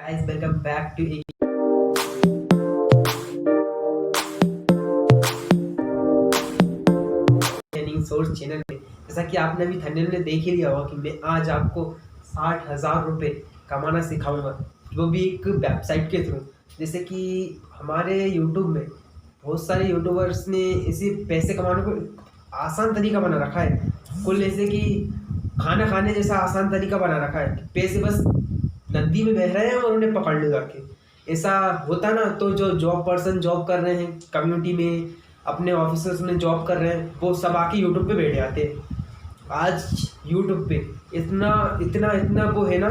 guys, welcome back to earning source channel में। जैसा कि आपने अभी थंबनेल में देख ही लिया होगा कि मैं आज आपको 60,000 रुपये कमाना सिखाऊंगा, वो भी एक वेबसाइट के थ्रू। जैसे कि हमारे यूट्यूब में बहुत सारे यूट्यूबर्स ने इसी पैसे कमाने को आसान तरीका बना रखा है, कुल जैसे कि खाना खाने जैसा आसान तरीका बना रखा है। पैसे बस नदी में बह रहे हैं और उन्हें पकड़ लो जाके। ऐसा होता ना, तो जो जॉब पर्सन जॉब कर रहे हैं कम्युनिटी में, अपने ऑफिस में जॉब कर रहे हैं, वो सब आके यूट्यूब पे बैठ जाते हैं। आज यूट्यूब पे इतना इतना इतना वो है ना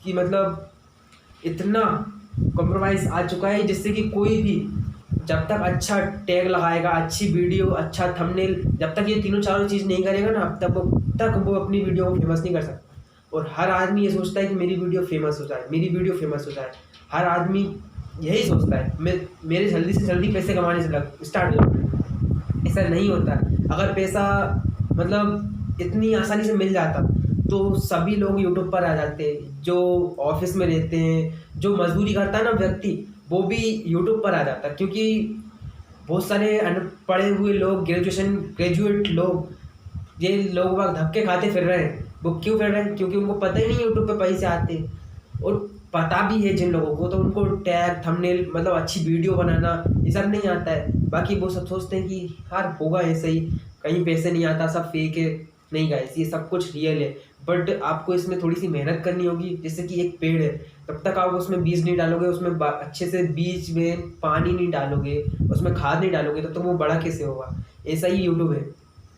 कि मतलब इतना कॉम्प्रोमाइज़ आ चुका है, जिससे कि कोई भी जब तक अच्छा टैग लगाएगा, अच्छी वीडियो, अच्छा थंबनेल, जब तक ये तीनों चारों चीज़ नहीं करेगा ना, तब वो अपनी वीडियो को फेमस नहीं कर सकता। और हर आदमी ये सोचता है कि मेरी वीडियो फेमस हो जाए, मेरी वीडियो फेमस हो जाए। हर आदमी यही सोचता है मेरे जल्दी से जल्दी पैसे कमाने से स्टार्ट हो जाए। ऐसा नहीं होता है। अगर पैसा मतलब इतनी आसानी से मिल जाता तो सभी लोग यूट्यूब पर आ जाते। जो ऑफिस में रहते हैं, जो मजदूरी करता है ना व्यक्ति, वो भी यूट्यूब पर आ जाता, क्योंकि बहुत सारे पढ़े हुए लोग, ग्रेजुएट लोग, ये लोग वहाँ धक्के खाते फिर रहे हैं। वो क्यों फिर रहे हैं? क्योंकि उनको पता ही नहीं यूट्यूब पे पैसे आते हैं। और पता भी है जिन लोगों को, तो उनको टैग, थंबनेल, मतलब अच्छी वीडियो बनाना ये सब नहीं आता है। बाकी वो सब सोचते हैं कि यार होगा ऐसे ही, कहीं पैसे नहीं आता, सब फेक है। नहीं गाइस, ये सब कुछ रियल है, बट आपको इसमें थोड़ी सी मेहनत करनी होगी। जैसे कि एक पेड़ है, तब तक आप उसमें बीज नहीं डालोगे, उसमें अच्छे से बीज में पानी नहीं डालोगे, उसमें खाद नहीं डालोगे, तब तक वो बड़ा कैसे होगा। ऐसा ही यूट्यूब है।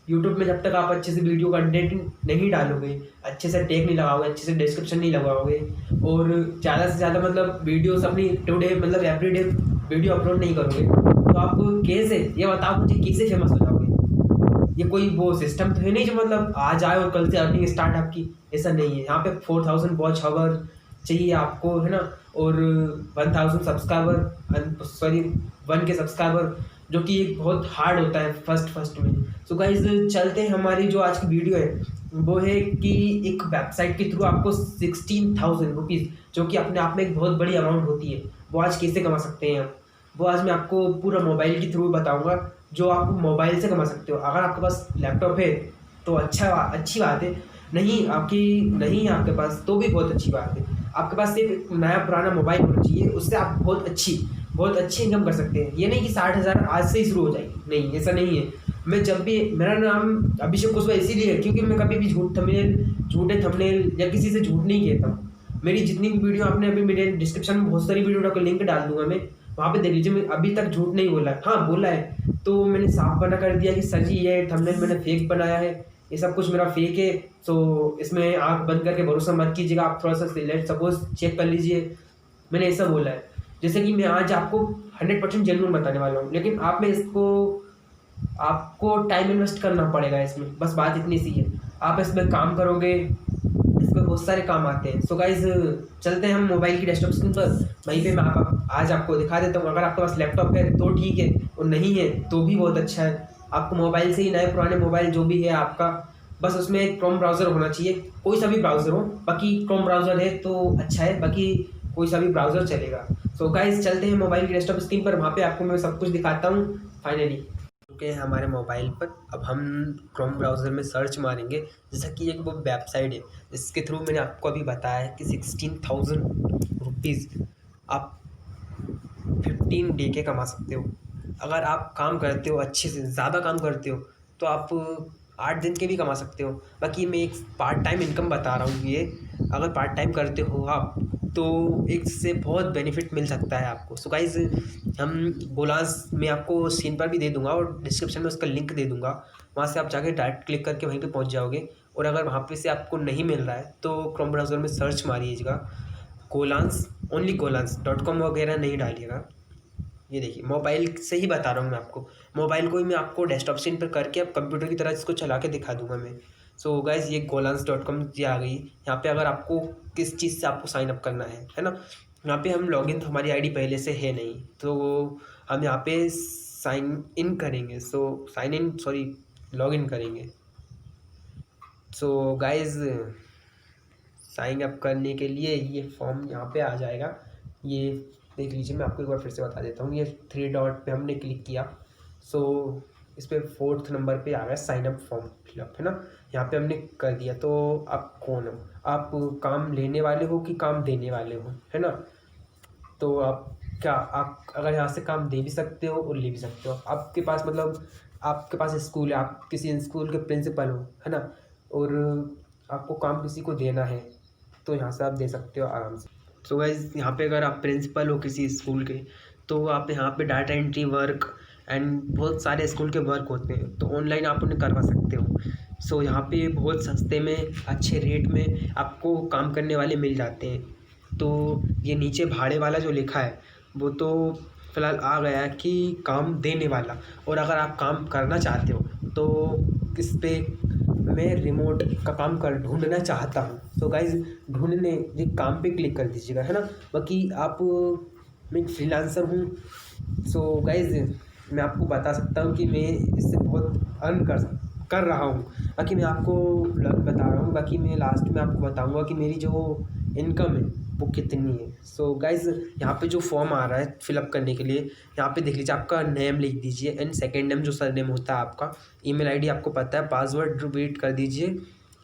यूट्यूब में जब तक आप अच्छे से वीडियो कंटेंट नहीं डालोगे, अच्छे से टैग नहीं लगाओगे, अच्छे से डिस्क्रिप्शन नहीं लगाओगे, और ज़्यादा से ज़्यादा मतलब वीडियोस अपनी टुडे मतलब एवरीडे वीडियो अपलोड नहीं करोगे, तो आप कैसे, ये बताओ मुझे, कैसे फेमस हो जाओगे। ये कोई वो सिस्टम तो है नहीं जो मतलब आज आए और कल से अर्निंग स्टार्ट आपकी। ऐसा नहीं है। यहाँ पे 4000 वॉच हावर चाहिए आपको, है ना, और 1000 सब्सक्राइबर, सॉरी 1K सब्सक्राइबर, जो कि एक बहुत हार्ड होता है फर्स्ट में। सो गाइस, चलते हैं। हमारी जो आज की वीडियो है वो है कि एक वेबसाइट के थ्रू आपको 16,000 रुपीज़, जो कि अपने आप में एक बहुत बड़ी अमाउंट होती है, वो आज कैसे कमा सकते हैं आप। वो आज मैं आपको पूरा मोबाइल के थ्रू बताऊंगा, जो आप मोबाइल से कमा सकते हो। अगर आपके पास लैपटॉप है तो अच्छी बात है, नहीं है आपके पास तो भी बहुत अच्छी बात है। आपके पास सिर्फ एक नया पुराना मोबाइल होना चाहिए, उससे आप बहुत अच्छी इनकम कर सकते हैं। ये नहीं कि 60,000 आज से ही शुरू हो जाएगी, नहीं, ऐसा नहीं है। मैं जब भी, मेरा नाम अभिषेक कुशवाहा इसीलिए है क्योंकि मैं कभी भी झूठे थंबनेल या किसी से झूठ नहीं कहता हूँ। मेरी जितनी भी वीडियो, आपने अभी मेरे डिस्क्रिप्शन में बहुत सारी वीडियो का लिंक डाल दूंगा मैं, वहाँ पे देख लीजिए। मैं अभी तक झूठ नहीं बोला है। हाँ, बोला है तो मैंने साफ बना कर दिया कि सर जी ये थंबनेल मैंने फेक बनाया है, ये सब कुछ मेरा फेक है। तो इसमें आंख बंद करके भरोसा मत कीजिएगा, आप थोड़ा सा लेट सपोज चेक कर लीजिए, मैंने ऐसा बोला है। जैसे कि मैं आज आपको 100% जेन्युइन बताने वाला हूँ, लेकिन आपको टाइम इन्वेस्ट करना पड़ेगा इसमें, बस बात इतनी सी है। आप इसमें काम करोगे, इसमें बहुत सारे काम आते हैं। सो गाइज, चलते हैं हम मोबाइल की डेस्कटॉप स्क्रीन पर। वहीं पे मैं आज आपको दिखा देता हूँ। अगर आपके पास लैपटॉप है तो ठीक है, और नहीं है तो भी बहुत अच्छा है। आपको मोबाइल से ही, नए पुराने मोबाइल जो भी है आपका, बस उसमें एक क्रोम ब्राउज़र होना चाहिए, कोई सा भी ब्राउज़र हो। बाकी क्रोम ब्राउज़र है तो अच्छा है, बाकी कोई सा भी ब्राउज़र चलेगा। सो गाइज, चलते हैं मोबाइल की डेस्कटॉप स्क्रीन पर, वहाँ पे आपको मैं सब कुछ दिखाता हूँ। फाइनली के हैं हमारे मोबाइल पर। अब हम क्रोम ब्राउज़र में सर्च मारेंगे। जैसा कि एक वो वेबसाइट है, इसके थ्रू मैंने आपको अभी बताया है कि 16,000 रुपीज़ आप 15 डे के कमा सकते हो। अगर आप काम करते हो, अच्छे से ज़्यादा काम करते हो, तो आप 8 दिन के भी कमा सकते हो। बाकी मैं एक पार्ट टाइम इनकम बता रहा हूँ। ये अगर पार्ट टाइम करते हो आप, तो एक से बहुत बेनिफिट मिल सकता है आपको। सो गाइज़, हम गोलांस में आपको स्क्रीन पर भी दे दूंगा और डिस्क्रिप्शन में उसका लिंक दे दूंगा, वहाँ से आप जाके डायरेक्ट क्लिक करके वहीं पे पहुँच जाओगे। और अगर वहाँ पे से आपको नहीं मिल रहा है तो क्रोम ब्राउज़र में सर्च मारिएगा गोलांस, ओनली golan's.com वगैरह नहीं डालिएगा। ये देखिए, मोबाइल से ही बता रहा हूँ मैं आपको। मोबाइल को ही मैं आपको डेस्कटॉप स्क्रीन पर करके अब कंप्यूटर की तरह इसको चला के दिखा दूंगा मैं। सो गाइज़, ये golan's.com ये आ गई। यहाँ पे अगर आपको किस चीज़ से आपको साइन अप करना है ना, यहाँ पे हम लॉगिन, तो हमारी आईडी पहले से है नहीं, तो हम यहाँ पे साइन इन करेंगे। लॉग इन करेंगे। सो गाइज़, साइन अप करने के लिए ये फॉर्म यहाँ पे आ जाएगा। ये देख लीजिए, मैं आपको एक बार फिर से बता देता हूँ। ये 3 डॉट पे हमने क्लिक किया, सो इस पर 4th नंबर पे आ गया साइन अप फॉर्म फिलअप, है ना। यहाँ पे हमने कर दिया। तो आप कौन हो, आप काम लेने वाले हो कि काम देने वाले हो, है ना। तो आप क्या, आप अगर यहाँ से काम दे भी सकते हो और ले भी सकते हो। आपके पास मतलब आपके पास स्कूल है, आप किसी स्कूल के प्रिंसिपल हो, है ना, और आपको काम किसी को देना है तो यहाँ से आप दे सकते हो आराम से। सो गाइस, यहाँ पे अगर आप प्रिंसिपल हो किसी स्कूल के, तो आप यहाँ पे डाटा एंट्री वर्क एंड बहुत सारे स्कूल के वर्क होते हैं, तो ऑनलाइन आप उन्हें करवा सकते हो। सो यहाँ पे बहुत सस्ते में अच्छे रेट में आपको काम करने वाले मिल जाते हैं। तो ये नीचे भाड़े वाला जो लिखा है वो तो फ़िलहाल आ गया है कि काम देने वाला, और अगर आप काम करना चाहते हो तो इस पे मैं रिमोट का काम कर ढूंढना चाहता हूँ। तो गाइज़, ढूंढने ये काम पे क्लिक कर दीजिएगा, है ना। बाकी आप, मैं एक फ्रीलांसर हूँ। सो गाइज़, मैं आपको बता सकता हूँ कि मैं इससे बहुत अर्न कर रहा हूँ। बाकी मैं आपको बता रहा हूँ, बाकी मैं लास्ट में आपको बताऊँगा कि मेरी जो इनकम है वो कितनी है। सो गाइज़, यहाँ पे जो फॉर्म आ रहा है फिलअप करने के लिए, यहाँ पे देख लीजिए, आपका नेम लिख दीजिए एंड सेकेंड नेम जो सरनेम होता है आपका, ईमेल आईडी आपको पता है, पासवर्ड रिपीट कर दीजिए।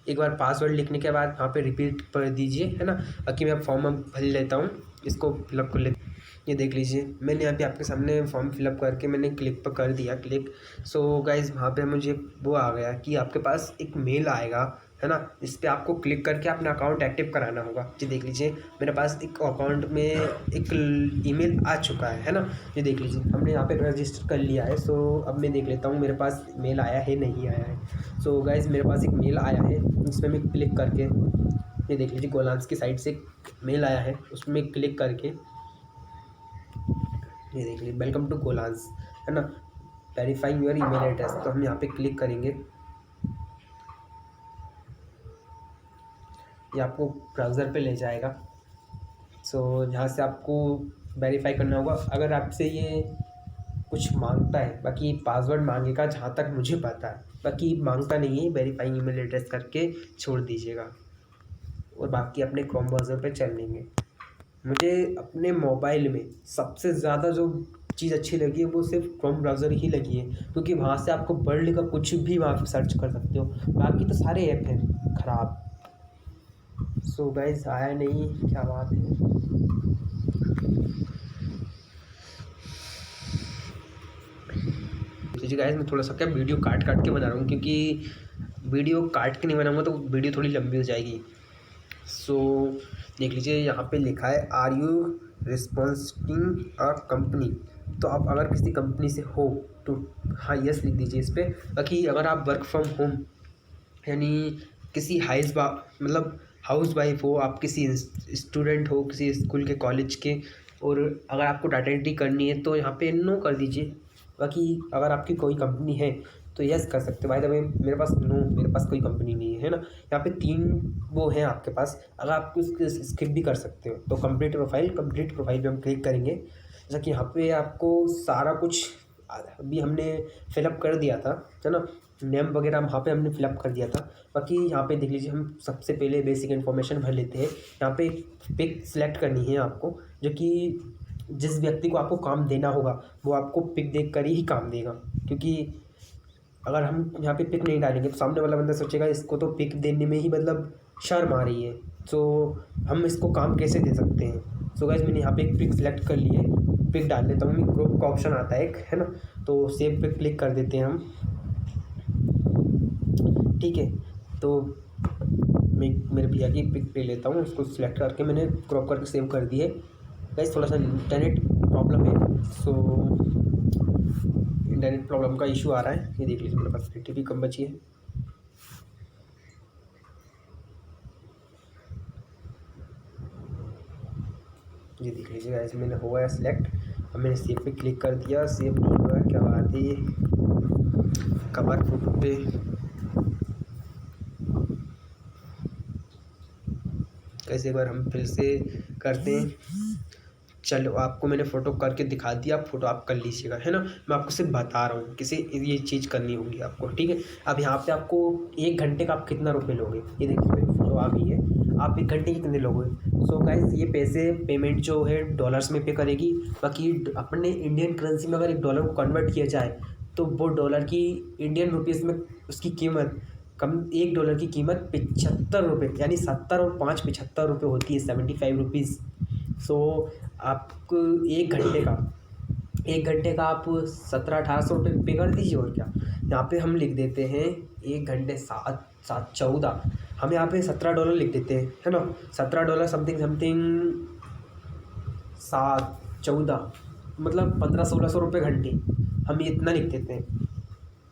एक बार पासवर्ड लिखने के बाद यहाँ पे रिपीट कर दीजिए, है ना। बाकी मैं फॉर्म भर लेता हूँ, इसको फिलअप कर लेता हूँ। ये देख लीजिए, मैंने यहाँ पे आपके सामने फॉर्म फिलअप करके मैंने क्लिक पर कर दिया क्लिक। सो गाइज़, वहाँ पे मुझे वो आ गया कि आपके पास एक मेल आएगा, है ना। इस पर आपको क्लिक करके अपना अकाउंट एक्टिव कराना होगा। जी देख लीजिए, मेरे पास एक अकाउंट में एक ईमेल आ चुका है ना। ये देख लीजिए, हमने यहाँ पे रजिस्टर कर लिया है। सो अब मैं देख लेता हूँ मेरे पास मेल आया है नहीं आया है। सो गाइज़, मेरे पास एक मेल आया है, इसमें मैं क्लिक करके, ये देख लीजिए, गोलांस की साइड से मेल आया है, उसमें क्लिक करके ये देख लीजिए, वेलकम टू गोलांस, है ना, वेरीफाइंग योर ईमेल एड्रेस। तो हम यहाँ पे क्लिक करेंगे, ये आपको ब्राउज़र पे ले जाएगा। सो यहाँ से आपको वेरीफाई करना होगा। अगर आपसे ये कुछ मांगता है, बाकी पासवर्ड मांगेगा जहाँ तक मुझे पता है, बाकी मांगता नहीं है, वेरीफाइंग ईमेल एड्रेस करके छोड़ दीजिएगा और बाकी अपने क्रोम ब्राउज़र पे चल लेंगे। मुझे अपने मोबाइल में सबसे ज़्यादा जो चीज़ अच्छी लगी है वो सिर्फ क्रोम ब्राउज़र ही लगी है, क्योंकि वहाँ से आपको वर्ल्ड का कुछ भी वहाँ पे सर्च कर सकते हो। बाकी तो सारे ऐप हैं ख़राब। सो गाइस, आया नहीं, क्या बात है। जी गाइस, मैं थोड़ा सा क्या वीडियो काट के बना रहा हूँ, क्योंकि वीडियो काट के नहीं बनाऊँगा तो वीडियो थोड़ी लंबी हो जाएगी। सो देख लीजिए, यहाँ पे लिखा है आर यू रिस्पॉन्सिंग अ कंपनी। तो आप अगर किसी कंपनी से हो तो हाँ यस लिख दीजिए इस पर। बाकी अगर आप वर्क फ्रॉम होम यानी किसी मतलब हाउस वाइफ हो, आप किसी स्टूडेंट हो किसी स्कूल के कॉलेज के, और अगर आपको डाटा एंट्री करनी है तो यहाँ पे नो कर दीजिए। बाकी अगर आपकी कोई कंपनी है तो यस कर सकते हो। बाय द वे, मेरे पास कोई कंपनी नहीं है ना। यहाँ पे 3 वो हैं आपके पास, अगर आप कुछ स्किप भी कर सकते हो। तो कंप्लीट प्रोफाइल पे हम क्लिक करेंगे। जैसा कि यहाँ पे आपको सारा कुछ अभी हमने फिलअप कर दिया था, है ना, नेम वगैरह वहाँ पे हमने फिलअप कर दिया था। बाकी यहाँ पे देख लीजिए, हम सबसे पहले बेसिक इन्फॉर्मेशन भर लेते हैं। यहाँ पे पिक सिलेक्ट करनी है आपको, जो कि जिस व्यक्ति को आपको काम देना होगा वो आपको पिक देख कर ही काम देगा। क्योंकि अगर हम यहाँ पे पिक नहीं डालेंगे तो सामने वाला बंदा सोचेगा इसको तो पिक देने में ही मतलब शर्म आ रही है, तो हम इसको काम कैसे दे सकते हैं। सो गाइस, मैंने यहाँ पे एक पिक सिलेक्ट कर ली है, पिक डाल देता हूँ। ग्रुप का ऑप्शन आता है एक, है ना, तो सेव पे क्लिक कर देते हैं हम। ठीक है, तो मैं मेरे भैया की पिक ले लेता हूँ, उसको सिलेक्ट करके मैंने क्रॉप करके सेव कर दी है। गाइस, थोड़ा सा इंटरनेट प्रॉब्लम है, सो इंटरनेट प्रॉब्लम का इशू आ रहा है। ये देख लीजिए, मेरे पास बैटरी भी कम बची है। ये देख लीजिए गाइस, मैंने हुआ है सिलेक्ट। अब मैंने सेव पे क्लिक कर दिया, सेव नहीं हुआ, क्या बात है। कवर फोटो पे कैसे, एक बार हम फिर से करते हैं। चलो, आपको मैंने फ़ोटो करके दिखा दिया, फ़ोटो आप कर लीजिएगा, है ना। मैं आपको सिर्फ बता रहा हूँ किसी ये चीज़ करनी होगी आपको, ठीक है। अब यहाँ पे आपको 1 घंटे का आप कितना रुपये लोगे, ये देखिए मेरी फ़ोटो आ गई है। आप 1 घंटे कितने लोगे। सो गाइस ये पैसे पेमेंट जो है डॉलर्स में पे करेगी। बाकी अपने इंडियन करेंसी में अगर $1 को कन्वर्ट किया जाए तो वो डॉलर की इंडियन रुपीज़ में उसकी कीमत कम, $1 की कीमत 75 रुपये, यानी 70 और 5 75 रुपये होती है, 75 रुपीज़। सो आपको 1 घंटे का आप 1700-1800 रुपये पे कर दीजिए। और क्या, यहाँ पे हम लिख देते हैं 1 घंटे 7 7 14, हम यहाँ पे $17 लिख देते हैं, है ना। $17 समथिंग समथिंग 7 14 मतलब 1500-1600 रुपये घंटे, हम ये इतना लिख देते हैं,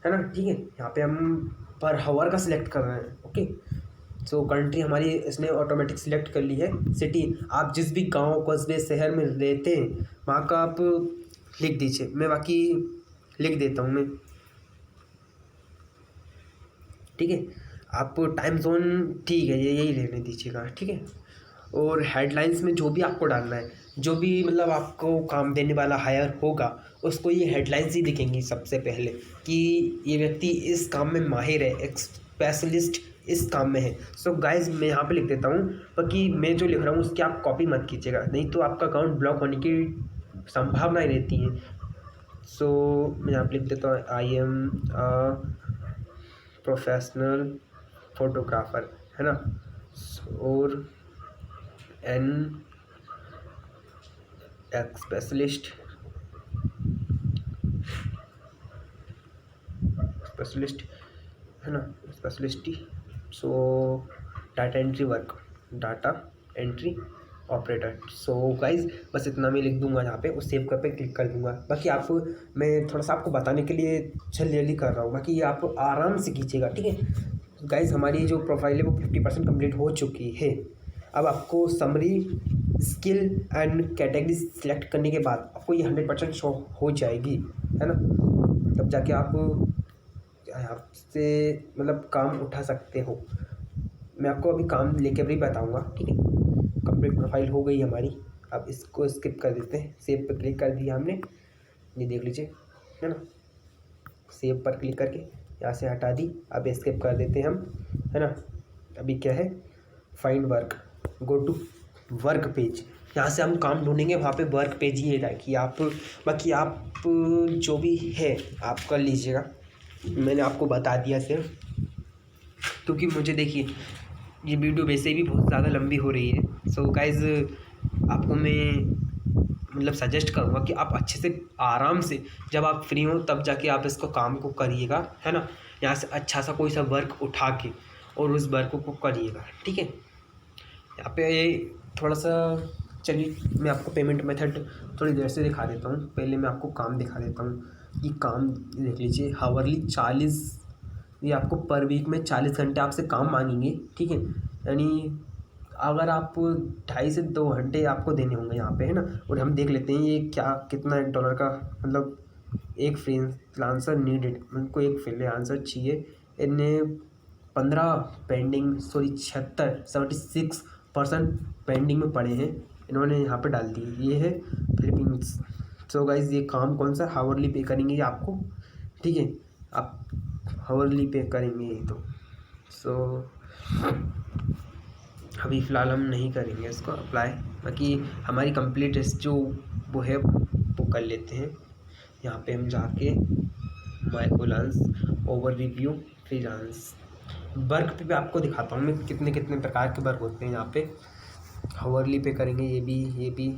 है ना। ठीक है, यहाँ पे हम पर हावर का सिलेक्ट कर रहे हैं। ओके, सो कंट्री हमारी इसने ऑटोमेटिक सिलेक्ट कर ली है। सिटी, आप जिस भी गांव कस्बे शहर में रहते हैं वहाँ का आप लिख दीजिए। मैं बाकी लिख देता हूँ मैं, ठीक है। आप टाइम जोन, ठीक है, ये यही रहने दीजिएगा, ठीक है। और हेडलाइंस में जो भी आपको डालना है, जो भी मतलब आपको काम देने वाला हायर होगा उसको ये हेडलाइंस ही दिखेंगी सबसे पहले कि ये व्यक्ति इस काम में माहिर है, एक स्पेशलिस्ट इस काम में है। सो गाइज मैं यहाँ पे लिख देता हूँ, बाकी मैं जो लिख रहा हूँ उसकी आप कॉपी मत कीजिएगा, नहीं तो आपका अकाउंट ब्लॉक होने की संभावनाएं रहती हैं। सो मैं यहाँ पे लिख देता हूँ आई एम प्रोफेशनल फोटोग्राफर, है ना। और एन एक स्पेशलिस्ट है ना, स्पेशलिस्ट ही। So data entry operator. So guys बस इतना मैं लिख दूंगा यहाँ पे और सेव कर पे क्लिक कर दूंगा। बाकी आप, मैं थोड़ा सा आपको बताने के लिए जल्दी कर रहा हूँ, बाकी ये आप आराम से कीजिएगा, ठीक है। गाइज हमारी जो प्रोफाइल है वो 50% कंप्लीट हो चुकी है। अब आपको summary, skill and category select करने के बाद आपको ये 100% शो हो जाएगी, है ना। तब जाके आप यहाँ से मतलब काम उठा सकते हो। मैं आपको अभी काम लेके भी बताऊँगा, ठीक है। कंप्लीट प्रोफाइल हो गई हमारी। अब इसको स्किप कर देते हैं, सेव पर क्लिक कर दिया हमने, ये देख लीजिए, है ना। सेव पर क्लिक करके यहाँ से हटा दी। अब स्किप कर देते हैं हम, है ना। अभी क्या है, find work, go to work page, यहाँ से हम काम ढूंढेंगे, वहाँ पे वर्क पेज ही है कि आप, बाकी आप जो भी है आप कर लीजिएगा। मैंने आपको बता दिया सिर्फ, क्योंकि मुझे देखिए ये वीडियो वैसे भी बहुत ज़्यादा लंबी हो रही है। सो गाइज़ आपको मैं मतलब सजेस्ट करूँगा कि आप अच्छे से आराम से जब आप फ्री हो तब जाके आप इसको काम को करिएगा, है ना। यहाँ से अच्छा सा कोई सा वर्क उठा के और उस वर्क को करिएगा, ठीक है। यहाँ पे थोड़ा सा, चलिए मैं आपको पेमेंट मेथड थोड़ी देर से दिखा देता हूँ। पहले मैं आपको काम दिखा देता हूँ कि काम देख लीजिए, हावरली 40, ये आपको पर वीक में 40 घंटे आपसे काम मांगेंगे, ठीक है। यानी अगर आप 2.5 से 2 घंटे आपको देने होंगे यहाँ पे, है ना। और हम देख लेते हैं ये क्या कितना $1 का, मतलब एक फ्रीलांसर नीडेड, उनको एक फ्रीलांसर चाहिए। इन्हें 15 पेंडिंग, 76% पेंडिंग में पड़े हैं, इन्होंने यहाँ पे डाल दिए। ये है फिलीपींस। सो गाइज ये काम कौन सा, हावरली पे करेंगे आपको, ठीक है। आप हावरली पे करेंगे ये तो। सो अभी फ़िलहाल हम नहीं करेंगे इसको अप्लाई, बाकी हमारी कंप्लीट जो वो है वो कर लेते हैं। यहाँ पे हम जाके my freelance overview freelance work पे आपको दिखाता हूँ मैं कितने कितने प्रकार के वर्क होते हैं यहाँ पे। हावरली पे करेंगे, ये भी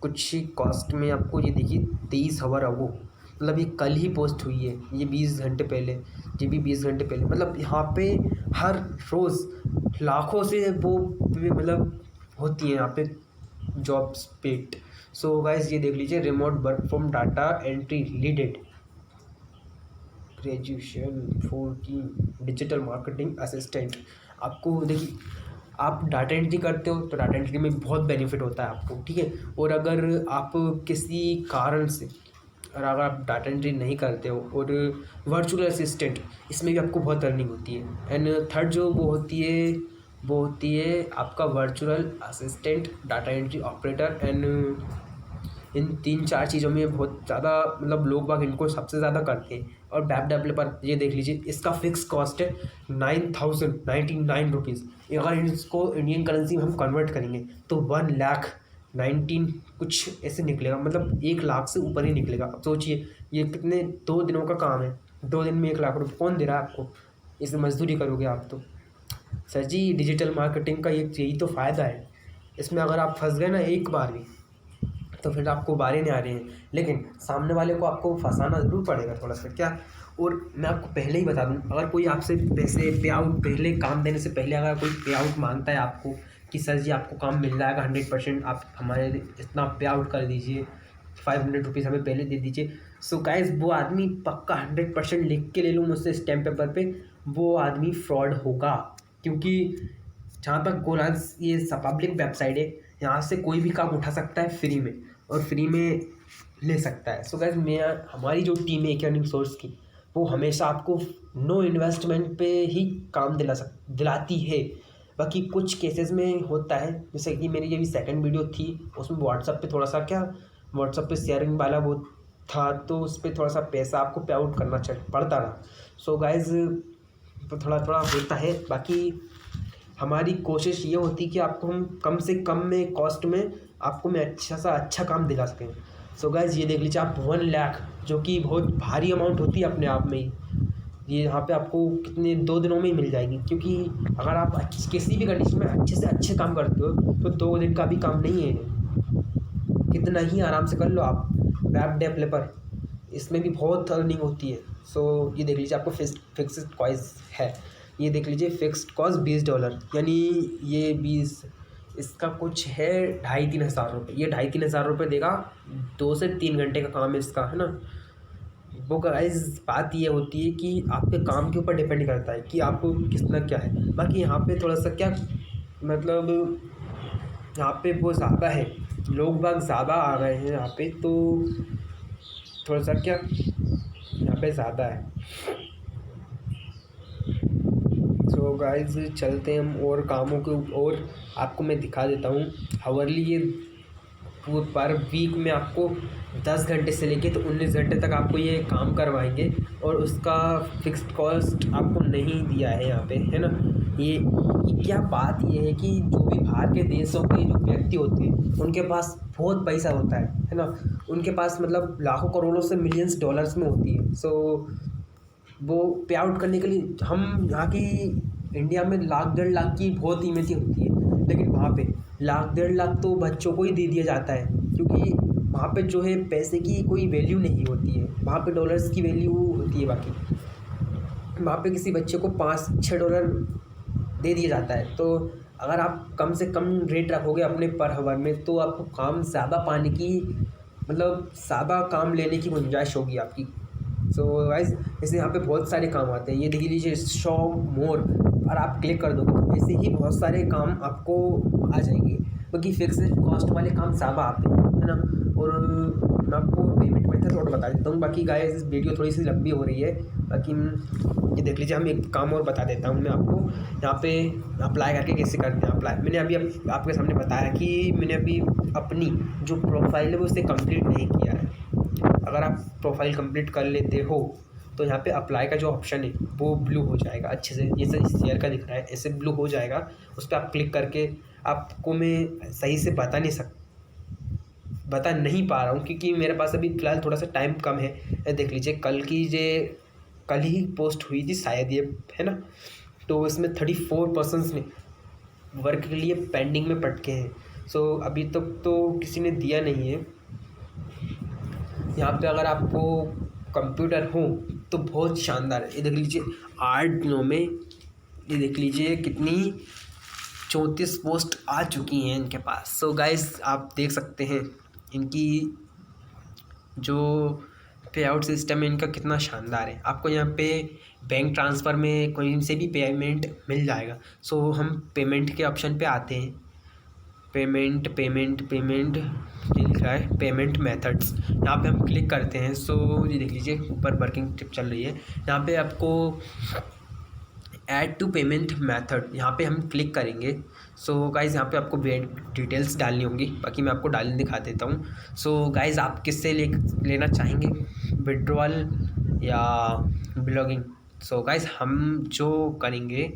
कुछ कॉस्ट में आपको, ये देखिए 23 आवर है वो, मतलब ये कल ही पोस्ट हुई है, ये 20 घंटे पहले, ये भी 20 घंटे पहले। मतलब यहाँ पे हर रोज़ लाखों से वो मतलब होती है यहाँ पे जॉब्स पेड। सो गाइस ये देख लीजिए, remote work from data entry leaded, graduation 14, digital marketing assistant. आपको देखिए, आप डाटा एंट्री करते हो तो डाटा एंट्री में बहुत बेनिफिट होता है आपको, ठीक है। और अगर आप किसी कारण से, और अगर आप डाटा एंट्री नहीं करते हो, और वर्चुअल असिस्टेंट, इसमें भी आपको बहुत अर्निंग होती है। एंड थर्ड जो वो होती है आपका virtual assistant, data entry operator and in 3-4 चीज़ों में बहुत ज़्यादा मतलब लोग बाग इनको सबसे ज़्यादा करते हैं। और वेब डेवलपर ये देख लीजिए, इसका फिक्स कॉस्ट है 9,099 रुपीज़। अगर इसको इंडियन करेंसी में हम कन्वर्ट करेंगे तो 1,19 कुछ ऐसे निकलेगा, मतलब 1 लाख से ऊपर ही निकलेगा। अब सोचिए ये कितने 2 दिनों का काम है, 2 दिन में 1 लाख रुपये कौन दे रहा है आपको? इसमें मजदूरी करोगे आप तो। सर जी, डिजिटल मार्केटिंग का यही तो फ़ायदा है। इसमें अगर आप फंस गए ना एक बार भी, तो फिर आपको बारे नहीं आ रहे हैं, लेकिन सामने वाले को आपको फंसाना ज़रूर पड़ेगा थोड़ा सा क्या। और मैं आपको पहले ही बता दूं, अगर कोई आपसे पैसे पे आउट पहले काम देने से पहले अगर कोई पे आउट मांगता है आपको कि सर जी आपको काम मिल जाएगा 100%, आप हमारे इतना पे आउट कर दीजिए, 500 रुपीज़ हमें पहले दे दीजिए। सो गाइस, वो आदमी पक्का 100% लिख के ले लूँ मुझसे स्टैम्प पेपर पे, वो आदमी फ्रॉड होगा। क्योंकि जहाँ तक गोलांस ये पब्लिक वेबसाइट है, यहाँ से कोई भी काम उठा सकता है फ्री में और फ्री में ले सकता है। सो गाइस, मैं हमारी जो टीम है अर्निंग सोर्स की, वो हमेशा आपको नो इन्वेस्टमेंट पे ही काम दिलाती है। बाकी कुछ केसेस में होता है, जैसे कि मेरी ये भी सेकंड वीडियो थी, उसमें व्हाट्सअप पे थोड़ा सा व्हाट्सअप पे शेयरिंग वाला वो था, तो उस पर थोड़ा सा पैसा आपको पे आउट करना पड़ता रहा। सो गाइस, तो थोड़ा थोड़ा होता है। बाकी हमारी कोशिश ये होती है कि आपको हम कम से कम में कॉस्ट में आपको मैं अच्छा सा अच्छा काम दिला सकें। सो गाइस, ये देख लीजिए आप 1 लाख, जो कि बहुत भारी अमाउंट होती है अपने आप में ही, ये यहाँ पे आपको कितने 2 दिनों में ही मिल जाएगी। क्योंकि अगर आप किसी भी कंडीशन में अच्छे से अच्छे काम करते हो तो 2 दिन का भी काम नहीं है, कितना ही आराम से कर लो आप। वेब डेवलपर, इसमें भी बहुत अर्निंग होती है। सो ये देख लीजिए आपको फिक्स्ड कॉस्ट है, ये देख लीजिए फिक्स्ड कॉस्ट $20, यानी ये 20 इसका कुछ है 2,500-3 हज़ार रुपये। ये 2,500-3 हज़ार रुपये देगा, 2 से 3 घंटे का काम है इसका, है ना। वो गाइस बात ये होती है कि आपके काम के ऊपर डिपेंड करता है कि आपको कितना क्या है। बाकी यहाँ पे थोड़ा सा मतलब यहाँ पे वो ज़्यादा है, लोग बाग ज़्यादा आ गए हैं यहाँ पे, तो थोड़ा सा यहाँ पे ज़्यादा है। सो गाइस, चलते हैं हम और कामों के और आपको मैं दिखा देता हूँ। हावरली ये पर वीक में आपको 10 घंटे से लेके तो 19 घंटे तक आपको ये काम करवाएंगे, और उसका फिक्स्ड कॉस्ट आपको नहीं दिया है यहाँ पे, है ना। ये क्या बात ये है कि जो भी बाहर के देशों के जो व्यक्ति होते हैं उनके पास बहुत पैसा होता है ना। उनके पास मतलब लाखों करोड़ों से मिलियंस डॉलर्स में होती है। सो वो पे आउट करने के लिए हम यहाँ की इंडिया में 1,00,000-1,50,000 की बहुत कीमतें होती है, लेकिन वहाँ पे 1,00,000-1,50,000 तो बच्चों को ही दे दिया जाता है। क्योंकि वहाँ पे जो है पैसे की कोई वैल्यू नहीं होती है, वहाँ पे डॉलर्स की वैल्यू होती है। बाकी वहाँ पे किसी बच्चे को $5-6 दे दिया जाता है। तो अगर आप कम से कम रेट रखोगे अपने पर हावर में, तो आपको काम ज़्यादा पाने की मतलब ज़्यादा काम लेने की गुंजाइश होगी आपकी। सो गाइस, जैसे यहाँ पे बहुत सारे काम आते हैं, ये देख लीजिए शो मोर, और आप क्लिक कर दोगे तो ऐसे ही बहुत सारे काम आपको आ जाएंगे। क्योंकि फिक्स्ड कॉस्ट वाले काम ज़्यादा आते हैं, है ना। और मैं आपको पेमेंट मेथड थोड़ा बता देता हूँ। बाकी गाइस, वीडियो थोड़ी सी लंबी हो रही है, बाकी ये देख लीजिए, हम एक काम और बता देता हूँ मैं आपको। यहाँ पे अप्लाई करके कैसे करते हैं अप्लाई, मैंने अभी आपके सामने बताया कि मैंने अभी अपनी जो प्रोफाइल है वो उसे कंप्लीट नहीं किया है। अगर आप प्रोफाइल कंप्लीट कर लेते हो तो यहाँ पे अप्लाई का जो ऑप्शन है वो ब्लू हो जाएगा, अच्छे से जैसे इस ईयर का दिख रहा है ऐसे ब्लू हो जाएगा। उस पर आप क्लिक करके, आपको मैं सही से बता नहीं पा रहा हूँ क्योंकि मेरे पास अभी फ़िलहाल थोड़ा सा टाइम कम है। देख लीजिए कल ही पोस्ट हुई थी शायद ये, है ना। तो इसमें 34% ने वर्क के लिए पेंडिंग में पटके हैं। सो अभी तक तो किसी ने दिया नहीं है। यहाँ पे अगर आपको कंप्यूटर हो तो बहुत शानदार है। ये देख लीजिए 8 दिनों में, ये देख लीजिए कितनी 34 पोस्ट आ चुकी हैं इनके पास। सो गाइस, आप देख सकते हैं इनकी जो पे आउट सिस्टम है इनका कितना शानदार है। आपको यहाँ पे बैंक ट्रांसफ़र में कोई से भी पेमेंट मिल जाएगा। सो हम पेमेंट के ऑप्शन पे आते हैं, पेमेंट ये लिख रहा है पेमेंट मेथड्स, यहाँ पे हम क्लिक करते हैं। सो ये देख लीजिए ऊपर वर्किंग टिप चल रही है। यहाँ पे आपको ऐड टू पेमेंट मेथड, यहाँ पे हम क्लिक करेंगे। सो गाइज़ यहाँ पे आपको बैंक डिटेल्स डालनी होंगी, बाकी मैं आपको डालने दिखा देता हूँ। सो गाइज़ आप किससे लेना चाहेंगे, विड्रॉल या ब्लॉगिंग? सो गाइज़ हम जो करेंगे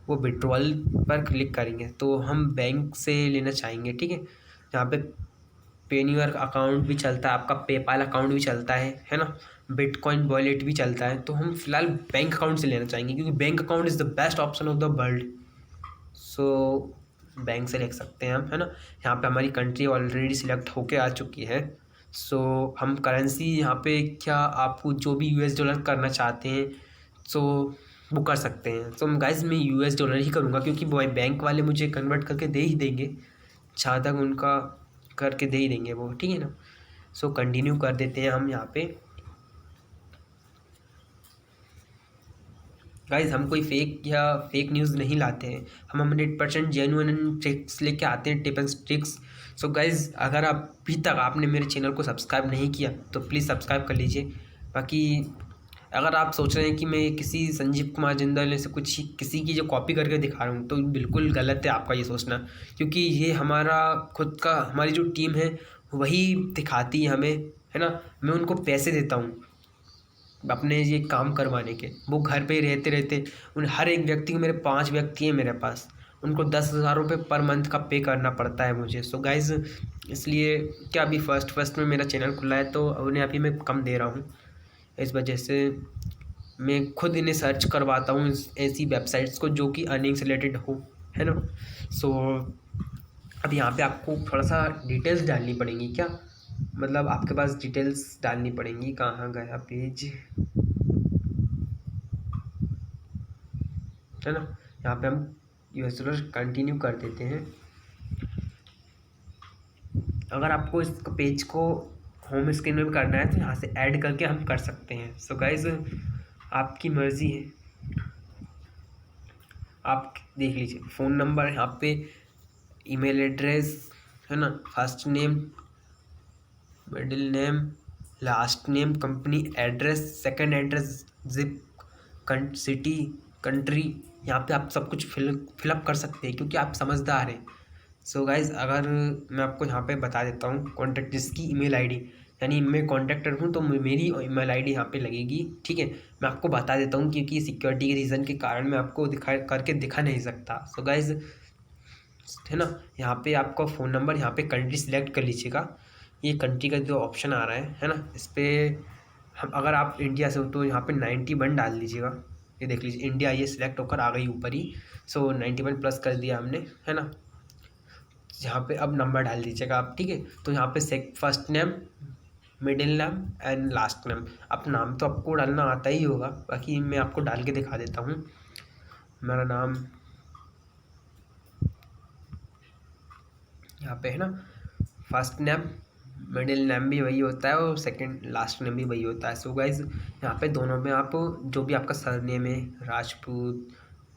वो विड्रॉल पर क्लिक करेंगे, तो हम बैंक से लेना चाहेंगे, ठीक है। यहाँ पे पेन्यूअर अकाउंट भी चलता है, आपका पेपाल अकाउंट भी चलता है ना, बिटकॉइन वॉलेट भी चलता है। तो हम फिलहाल बैंक अकाउंट से लेना चाहेंगे, क्योंकि bank account is the best option of the world. So bank से ले सकते हैं हम, है ना। यहाँ पे हमारी कंट्री ऑलरेडी सिलेक्ट होके आ चुकी है। सो हम करेंसी यहाँ पे क्या आपको जो भी यूएस डॉलर करना चाहते हैं सो वो कर सकते हैं। सो गाइस मैं यूएस डॉलर ही करूँगा, क्योंकि वो बैंक वाले मुझे कन्वर्ट करके दे ही देंगे, जहाँ तक उनका करके दे ही देंगे वो, ठीक है ना। सो कंटिन्यू कर देते हैं हम यहाँ पे। गाइज हम कोई फेक न्यूज़ नहीं लाते हैं, हम 100% जेन्युइन ट्रिक्स लेके आते हैं, tip and tricks. So guys अगर आप अभी तक आपने मेरे चैनल को सब्सक्राइब नहीं किया तो प्लीज़ सब्सक्राइब कर लीजिए। बाकी अगर आप सोच रहे हैं कि मैं किसी संजीव कुमार जिंदल से कुछ किसी की जो कॉपी करके दिखा रहा हूँ, तो बिल्कुल गलत है आपका ये सोचना, क्योंकि ये हमारा खुद का, हमारी जो टीम है वही दिखाती है हमें, है ना। मैं उनको पैसे देता हूँ अपने ये काम करवाने के, वो घर पे ही रहते रहते, उन हर एक व्यक्ति को, मेरे 5 व्यक्ति हैं मेरे पास, उनको 10,000 रुपये पर मंथ का पे करना पड़ता है मुझे। सो गाइज़ इसलिए क्या अभी फर्स्ट में मेरा चैनल खुला है, तो उन्हें अभी मैं कम दे रहा हूँ, इस वजह से मैं खुद इन्हें सर्च करवाता हूँ ऐसी वेबसाइट्स को जो कि अर्निंग से रिलेटेड हो, है ना। सो अब यहाँ पे आपको थोड़ा सा डिटेल्स डालनी पड़ेंगी, क्या मतलब आपके पास डिटेल्स डालनी पड़ेंगी। कहाँ गया पेज, है ना। यहाँ पे हम यूएस डॉलर कंटिन्यू कर देते हैं। अगर आपको इस पेज को होम स्क्रीन में भी करना है तो यहाँ से ऐड करके हम कर सकते हैं। सो गाइज आपकी मर्ज़ी है, आप देख लीजिए। फ़ोन नंबर यहाँ पे, ईमेल एड्रेस, है ना, first name, middle name, last name, company address, second address, zip, city, country, यहाँ पे आप सब कुछ फिलअप कर सकते हैं, क्योंकि आप समझदार हैं। सो गाइज़ अगर मैं आपको यहाँ पे बता देता हूँ कॉन्टैक्ट, जिसकी ईमेल आईडी, यानी मैं कॉन्टैक्टर हूँ तो मेरी ईमेल आईडी यहाँ पे लगेगी, ठीक है। मैं आपको बता देता हूँ क्योंकि सिक्योरिटी के रीज़न के कारण मैं आपको दिखा नहीं सकता। सो गाइज़ है ना, यहाँ पे आपका फ़ोन नंबर, यहाँ पे कंट्री सिलेक्ट कर लीजिएगा। ये कंट्री का जो ऑप्शन आ रहा है ना, इस पर हम, अगर आप इंडिया से हो तो यहाँ पे 91 डाल दीजिएगा। ये देख लीजिए इंडिया, ये सिलेक्ट होकर आ गई ऊपर ही। सो 91 प्लस कर दिया हमने, है ना। यहाँ पे अब नंबर डाल दीजिएगा आप, ठीक है। तो यहाँ पे first name, middle name and last name. अब नाम तो आपको डालना आता ही होगा, बाकी मैं आपको डाल के दिखा देता हूँ। मेरा नाम यहाँ पे है ना, फर्स्ट नेम, मिडिल नेम भी वही होता है और सेकंड लास्ट नेम भी वही होता है। सो गाइज यहाँ पे दोनों में आप जो भी आपका सरनेम है, राजपूत,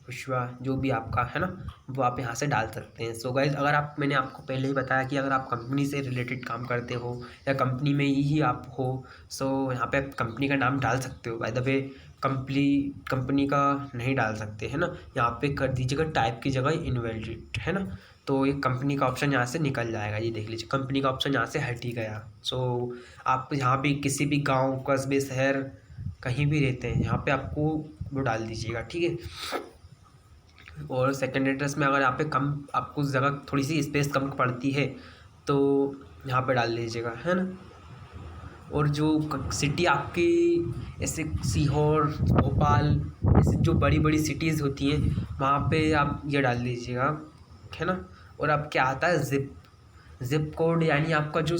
कुशवाहा, जो भी आपका है ना, वो आप यहाँ से डाल सकते हैं। सो गाइज अगर आप, मैंने आपको पहले ही बताया कि अगर आप कंपनी से रिलेटेड काम करते हो या कंपनी में ही आप हो, सो यहाँ पे आप कंपनी का नाम डाल सकते हो। बाय द वे कंपनी का नहीं डाल सकते, है ना। यहाँ पे कर दीजिएगा टाइप की जगह इनवैलिड, है ना। तो ये कंपनी का ऑप्शन यहाँ से निकल जाएगा, ये देख लीजिए कंपनी का ऑप्शन यहाँ से हट ही गया। सो आप यहाँ भी किसी भी गांव, कस्बे, शहर कहीं भी रहते हैं, यहाँ पे आपको वो डाल दीजिएगा, ठीक है। और सेकंड एड्रेस में अगर यहाँ पे कम, आपको जगह थोड़ी सी स्पेस कम पड़ती है तो यहाँ पे डाल लीजिएगा, है ना। और जो सिटी आपकी, ऐसे सीहोर, भोपाल, ऐसे जो बड़ी बड़ी सिटीज़ होती हैं वहाँ पे आप ये डाल दीजिएगा, है ना। और अब क्या आता है, जिप कोड, यानी आपका जो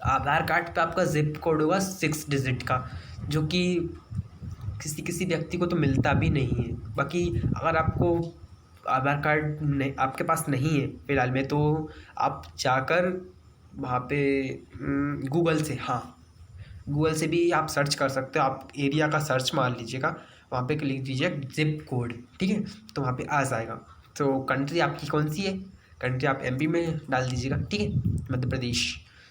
आधार कार्ड पे आपका जिप कोड होगा 6 डिजिट का, जो कि किसी व्यक्ति को तो मिलता भी नहीं है। बाकी अगर आपको आधार कार्ड नहीं, आपके पास नहीं है फ़िलहाल में, तो आप जाकर वहाँ पे गूगल से, हाँ गूगल से भी आप सर्च कर सकते हो। आप एरिया का सर्च मार लीजिएगा, वहाँ पे लिख दीजिए जिप कोड, ठीक है, तो वहाँ पे आ जाएगा। तो कंट्री आपकी कौन सी है, कंट्री आप एमपी में डाल दीजिएगा, ठीक है, मध्य प्रदेश।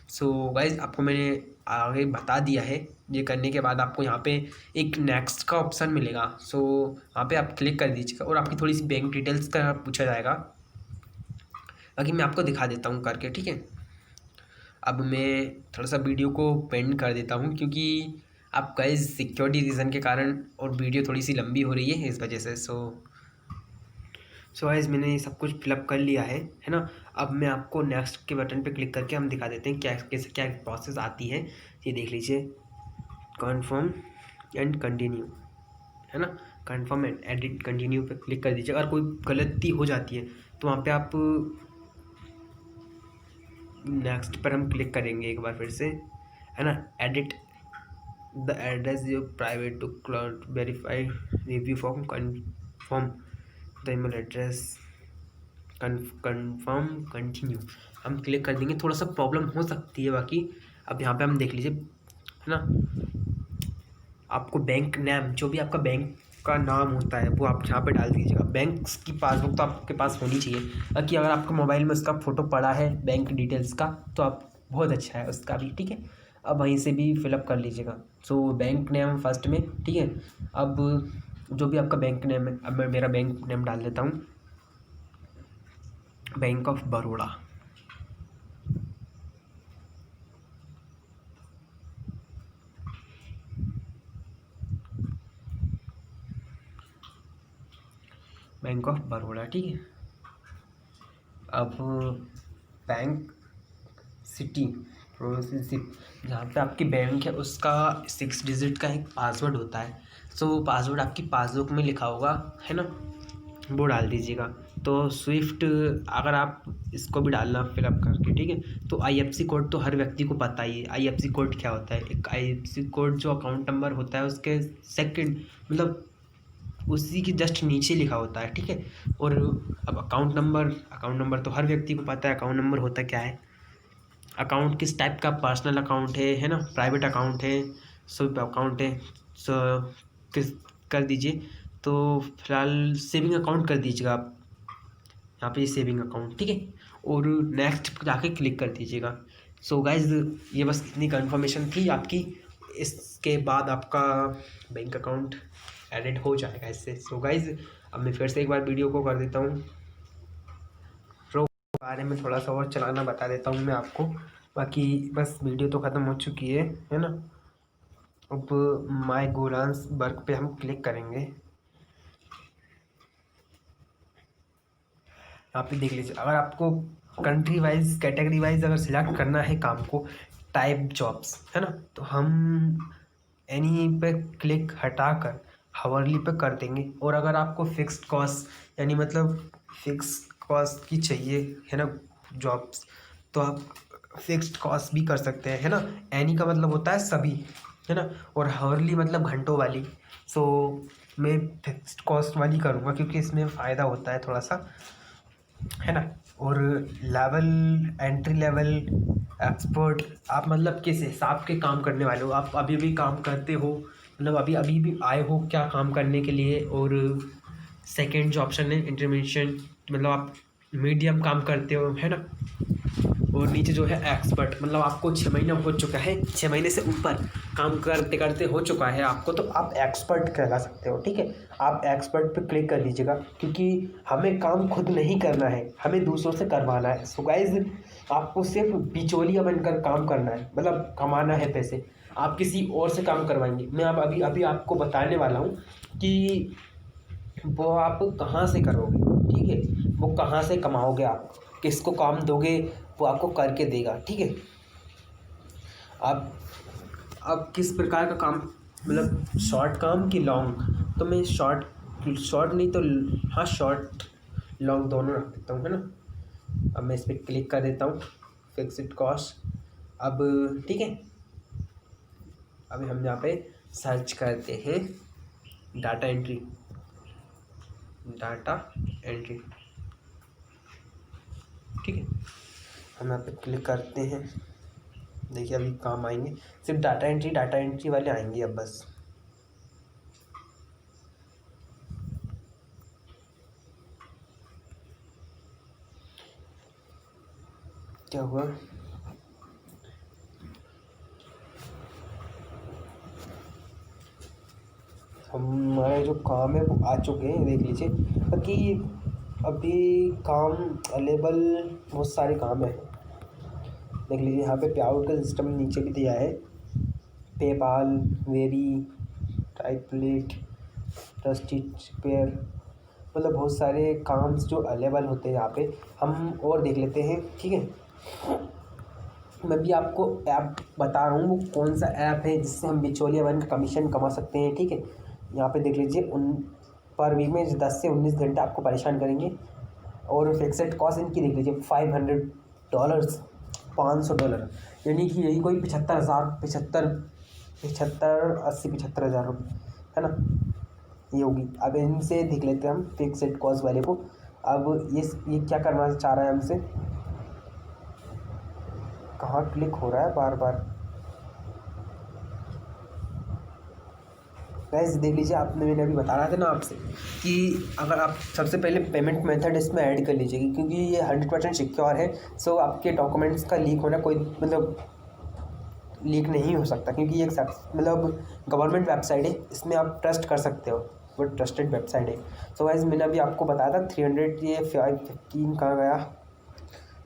सो गाइज आपको मैंने आगे बता दिया है। ये करने के बाद आपको यहाँ पे एक नेक्स्ट का ऑप्शन मिलेगा, सो वहाँ पे आप क्लिक कर दीजिएगा और आपकी थोड़ी सी बैंक डिटेल्स का पूछा जाएगा। बाकी मैं आपको दिखा देता हूँ करके, ठीक है। अब मैं थोड़ा सा वीडियो को पेंड कर देता हूँ क्योंकि आप गाइस सिक्योरिटी रीज़न के कारण और वीडियो थोड़ी सी लंबी हो रही है इस वजह से। सो गाइस मैंने सब कुछ फिलअप कर लिया है ना। अब मैं आपको नेक्स्ट के बटन पे क्लिक करके हम दिखा देते हैं क्या कैसे क्या प्रोसेस आती है। ये देख लीजिए, कन्फर्म एंड कंटिन्यू, है ना। कन्फर्म एंड एडिट कंटिन्यू पे क्लिक कर दीजिए। अगर कोई गलती हो जाती है तो वहाँ पे आप नेक्स्ट पर हम क्लिक करेंगे एक बार फिर से, है ना। Edit the address your private to cloud verify review form confirm the email address confirm continue हम क्लिक कर देंगे। थोड़ा सा प्रॉब्लम हो सकती है बाकी। अब यहाँ पे हम देख लीजिए, है ना। आपको बैंक नेम, जो भी आपका बैंक का नाम होता है वो आप यहाँ पे डाल दीजिएगा। बैंक की पासबुक तो आपके पास होनी चाहिए। बाकी अगर आपके मोबाइल में उसका फ़ोटो पड़ा है बैंक डिटेल्स का तो आप बहुत अच्छा है उसका भी, ठीक है। अब वहीं से भी फिलअप कर लीजिएगा। सो बैंक नेम फर्स्ट में, ठीक है। अब जो भी आपका बैंक नेम है, अब मैं मेरा बैंक नेम डाल देता हूँ, bank of Baroda. Bank of Baroda, ठीक है। अब बैंक सिटी प्रोसेसिंग, जहाँ पे आपकी बैंक है उसका 6 डिजिट का एक पासवर्ड होता है। सो पासवर्ड आपकी पासबुक में लिखा होगा, है ना, वो डाल दीजिएगा। तो स्विफ्ट अगर आप इसको भी डालना फिलअप करके, ठीक है। तो आईएफएससी कोड तो हर व्यक्ति को पता ही है। आईएफएससी कोड क्या होता है? एक आईएफएससी कोड जो अकाउंट नंबर होता है उसके सेकंड मतलब उसी के जस्ट नीचे लिखा होता है, ठीक है। और अब अकाउंट नंबर तो हर व्यक्ति को पता है। अकाउंट नंबर होता क्या है? अकाउंट किस टाइप का, पर्सनल अकाउंट है ना, प्राइवेट अकाउंट है, स्विप अकाउंट है, सो किस कर दीजिए। तो फिलहाल सेविंग अकाउंट कर दीजिएगा आप यहाँ पे, सेविंग अकाउंट, ठीक है। और नेक्स्ट जाके क्लिक कर दीजिएगा। सो गाइज ये बस इतनी कन्फर्मेशन थी आपकी। इसके बाद आपका बैंक अकाउंट एडिट हो जाएगा इससे। सो गाइज अब मैं फिर से एक बार वीडियो को कर देता हूँ, बारे में थोड़ा सा और चलाना बता देता हूँ मैं आपको। बाकी बस वीडियो तो ख़त्म हो चुकी है ना। अब माय गोलांस वर्क पे हम क्लिक करेंगे। यहाँ पे देख लीजिए, अगर आपको कंट्री वाइज कैटेगरी वाइज अगर सिलेक्ट करना है काम को, टाइप जॉब्स, है ना, तो हम एनी पे क्लिक हटाकर हावरली पे कर देंगे। और अगर आपको फिक्स्ड कॉस्ट यानी मतलब फिक्स कॉस्ट की चाहिए, है ना, जॉब्स, तो आप फिक्स्ड कॉस्ट भी कर सकते हैं, है ना। एनी का मतलब होता है सभी, है ना, और हावरली मतलब घंटों वाली। सो मैं फिक्स्ड कॉस्ट वाली करूँगा क्योंकि इसमें फ़ायदा होता है थोड़ा सा, है ना। और लेवल, एंट्री लेवल, एक्सपर्ट, आप मतलब किस हिसाब के काम करने वाले हो, आप अभी भी काम करते हो, मतलब अभी अभी भी आए हो क्या काम करने के लिए। और सेकंड जो ऑप्शन है इंटरमीडिएट, मतलब आप मीडियम काम करते हो, है ना। और नीचे जो है एक्सपर्ट, मतलब आपको 6 महीना हो चुका है, 6 महीने से ऊपर काम करते करते हो चुका है आपको, तो आप एक्सपर्ट कहला सकते हो, ठीक है। आप एक्सपर्ट पे क्लिक कर लीजिएगा क्योंकि हमें काम खुद नहीं करना है, हमें दूसरों से करवाना है। सो गाइज आपको सिर्फ बिचौलिया बनकर काम करना है, मतलब कमाना है पैसे। आप किसी और से काम करवाएंगे, मैं अब अभी अभी आपको बताने वाला हूँ कि वो आप कहाँ से करोगे, ठीक है। वो कहाँ से कमाओगे, आप किसको काम दोगे, वो आपको करके देगा, ठीक है। आप किस प्रकार का काम, मतलब शॉर्ट काम कि लॉन्ग? तो मैं शॉर्ट नहीं तो हाँ, शॉर्ट लॉन्ग दोनों रख देता हूँ, है ना। अब मैं इस पर क्लिक कर देता हूँ, फिक्स्ड कॉस्ट। अब ठीक है, अभी हम यहाँ पे सर्च करते हैं डाटा एंट्री, ठीक है। हम यहाँ पे क्लिक करते हैं। देखिए अभी काम आएंगे, सिर्फ डाटा एंट्री वाले आएंगे अब बस। क्या हुआ? हमारे जो काम है वो आ चुके हैं, देख लीजिए। बाकी अभी काम अवेलेबल बहुत सारे काम है, देख लीजिए। यहाँ पे पे आउट का सिस्टम नीचे भी दिया है, पेपाल, वेरी, टाइपलेट, ट्रस्टिच पेयर, मतलब बहुत सारे काम जो अवेलेबल होते हैं यहाँ पे। हम और देख लेते हैं, ठीक है। मैं भी आपको ऐप बता रहा हूँ वो कौन सा ऐप है जिससे हम बिचौलिया बन का कमीशन कमा सकते हैं, ठीक है। यहाँ पे देख लीजिए, उन पर वीक में 10 से 19 घंटे आपको परेशान करेंगे। और फिक्सेड कॉस्ट इनकी देख लीजिए, $500, $500, यानी कि यही कोई 75,000 रुपये है ना, ये होगी। अब इनसे देख लेते हैं हम फिक्सेड कॉस्ट वाले को। अब ये क्या करना चाह रहा है हमसे, कहाँ क्लिक हो रहा है बार बार। गाइस देख लीजिए, मैंने अभी बता रहा था ना आपसे कि अगर आप सबसे पहले पेमेंट मेथड इसमें ऐड कर लीजिए, क्योंकि ये 100% सिक्योर है। सो आपके डॉक्यूमेंट्स का लीक होना कोई मतलब लीक नहीं हो सकता, क्योंकि ये एक मतलब गवर्नमेंट वेबसाइट है, इसमें आप ट्रस्ट कर सकते हो, वो ट्रस्टेड वेबसाइट है। सो गाइस मैंने अभी आपको बताया था 300, ये 515 कहाँ गया,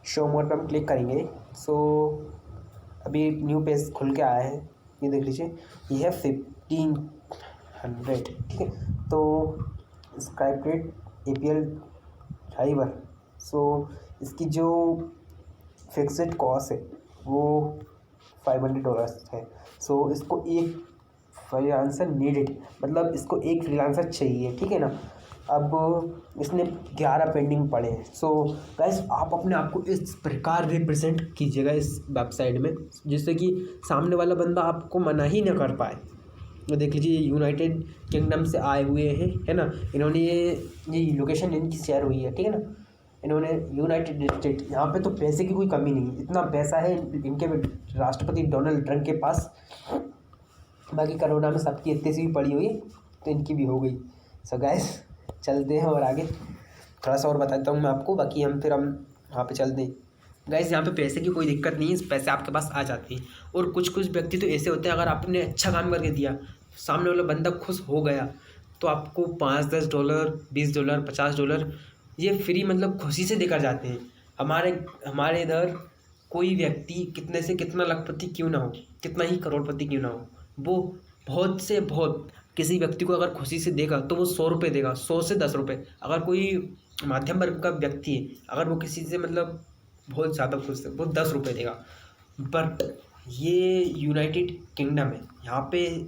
शो मोर पर हम क्लिक करेंगे। सो अभी न्यू पेज खुल के आया है, ये देख लीजिए, ये है 1500, ठीक है। तो स्क्राइब रेट APL ड्राइवर, सो इसकी जो फिक्स्ड कॉस्ट है वो $500 है। सो इसको एक फ्रीलांसर नीडेड, मतलब इसको एक फ्रीलांसर चाहिए, ठीक है ना। अब इसने 11 पेंडिंग पड़े हैं। सो गाइस आप अपने आप को इस प्रकार रिप्रेजेंट कीजिएगा इस वेबसाइट में, जिससे कि सामने वाला बंदा आपको मना ही न कर पाए। तो देख लीजिए, यूनाइटेड किंगडम से आए हुए हैं, है ना। इन्होंने ये लोकेशन इनकी शेयर हुई है, ठीक है ना। इन्होंने यूनाइटेड स्टेट, यहाँ पे तो पैसे की कोई कमी नहीं, इतना पैसा है इनके राष्ट्रपति डोनाल्ड ट्रंप के पास। बाकी कोरोना में सबकी इतनी सी भी पड़ी हुई, तो इनकी भी हो गई। सो गाइस चलते हैं और आगे थोड़ा सा और बताता हूँ मैं आपको। बाकी हम वहाँ पे चलते हैं। गाइस यहाँ पे पैसे की कोई दिक्कत नहीं है, पैसे आपके पास आ जाते हैं। और कुछ व्यक्ति तो ऐसे होते हैं, अगर आपने अच्छा काम करके दिया, सामने वाला बंदा खुश हो गया, तो आपको $5-10, $20, $50 ये फ्री मतलब खुशी से देकर जाते हैं। हमारे इधर कोई व्यक्ति कितने से कितना लखपति क्यों ना हो, कितना ही करोड़पति क्यों ना हो, वो बहुत से बहुत किसी व्यक्ति को अगर खुशी से देगा तो वो $100 देगा, 100 से 10 रुपये। अगर कोई मध्यम वर्ग का व्यक्ति है, अगर वो किसी से मतलब बहुत ज़्यादा खुश है, वो 10 रुपये देगा। बट ये यूनाइटेड किंगडम है, यहाँ पे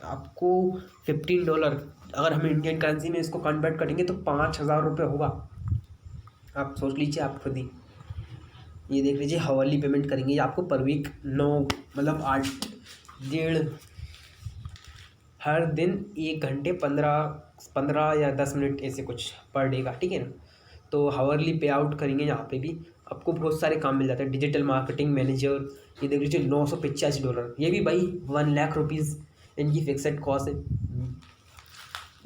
आपको $15, अगर हम इंडियन करेंसी में इसको कन्वर्ट करेंगे तो 5,000 रुपये होगा। आप सोच लीजिए आप खुद ही। ये देख लीजिए, हवाली पेमेंट करेंगे आपको पर वीक 9 मतलब 8.5 हर दिन 1 घंटे 15 या 10 मिनट ऐसे कुछ पर डे का, ठीक है ना। तो हावरली पे आउट करेंगे, यहाँ पे भी आपको बहुत सारे काम मिल जाते हैं। डिजिटल मार्केटिंग मैनेजर, ये देख लीजिए $985, ये भी भाई 1 लाख रुपीज़ इनकी फिक्सेड कॉस्ट है।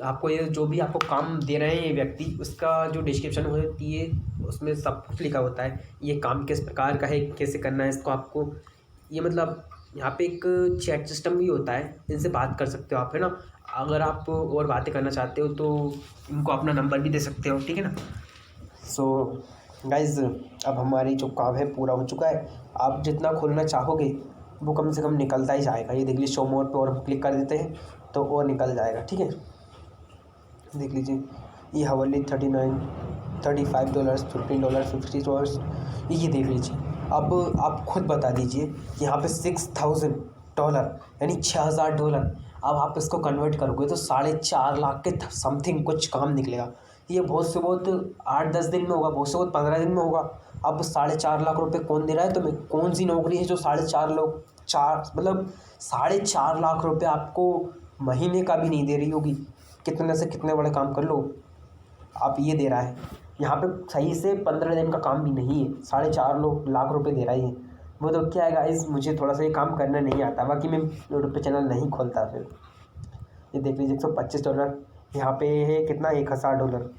आपको ये जो भी आपको काम दे रहे हैं ये व्यक्ति, उसका जो डिस्क्रिप्शन होती है उसमें सब कुछ लिखा होता है, ये काम किस प्रकार का है, कैसे करना है इसको आपको। ये मतलब यहाँ पे एक चैट सिस्टम भी होता है, इनसे बात कर सकते हो आप, है ना। अगर आप और बातें करना चाहते हो तो इनको अपना नंबर भी दे सकते हो, ठीक है ना। सो गाइज अब हमारी जो काम है पूरा हो चुका है। आप जितना खोलना चाहोगे वो कम से कम निकलता ही जाएगा। ये देख लीजिए, शो मोर पे और हम क्लिक कर देते हैं तो और निकल जाएगा, ठीक है। देख लीजिए, ये हवाली $35, $15, $50, ये देख लीजिए। अब आप खुद बता दीजिए, यहाँ पे $6,000 यानी $6,000, अब आप इसको कन्वर्ट करोगे तो 4.5 लाख के समथिंग कुछ काम निकलेगा। ये बहुत से बहुत 8-10 दिन में होगा, बहुत से बहुत 15 दिन में होगा। अब 4.5 लाख रुपए कौन दे रहा है तुम्हें? कौन सी नौकरी है जो 4.5 लाख रुपए आपको महीने का भी नहीं दे रही होगी? कितने से कितने बड़े काम कर लो, आप ये दे रहा है। यहाँ पे सही से 15 दिन का काम भी नहीं है, 4.5 लाख रुपए दे रहा है। वो तो क्या है गाइस, मुझे थोड़ा सा ये काम करना नहीं आता, बाकी मैं यूट्यूब पे चैनल नहीं खोलता फिर। ये देख लीजिए, $125, यहाँ पे है कितना, $1,000।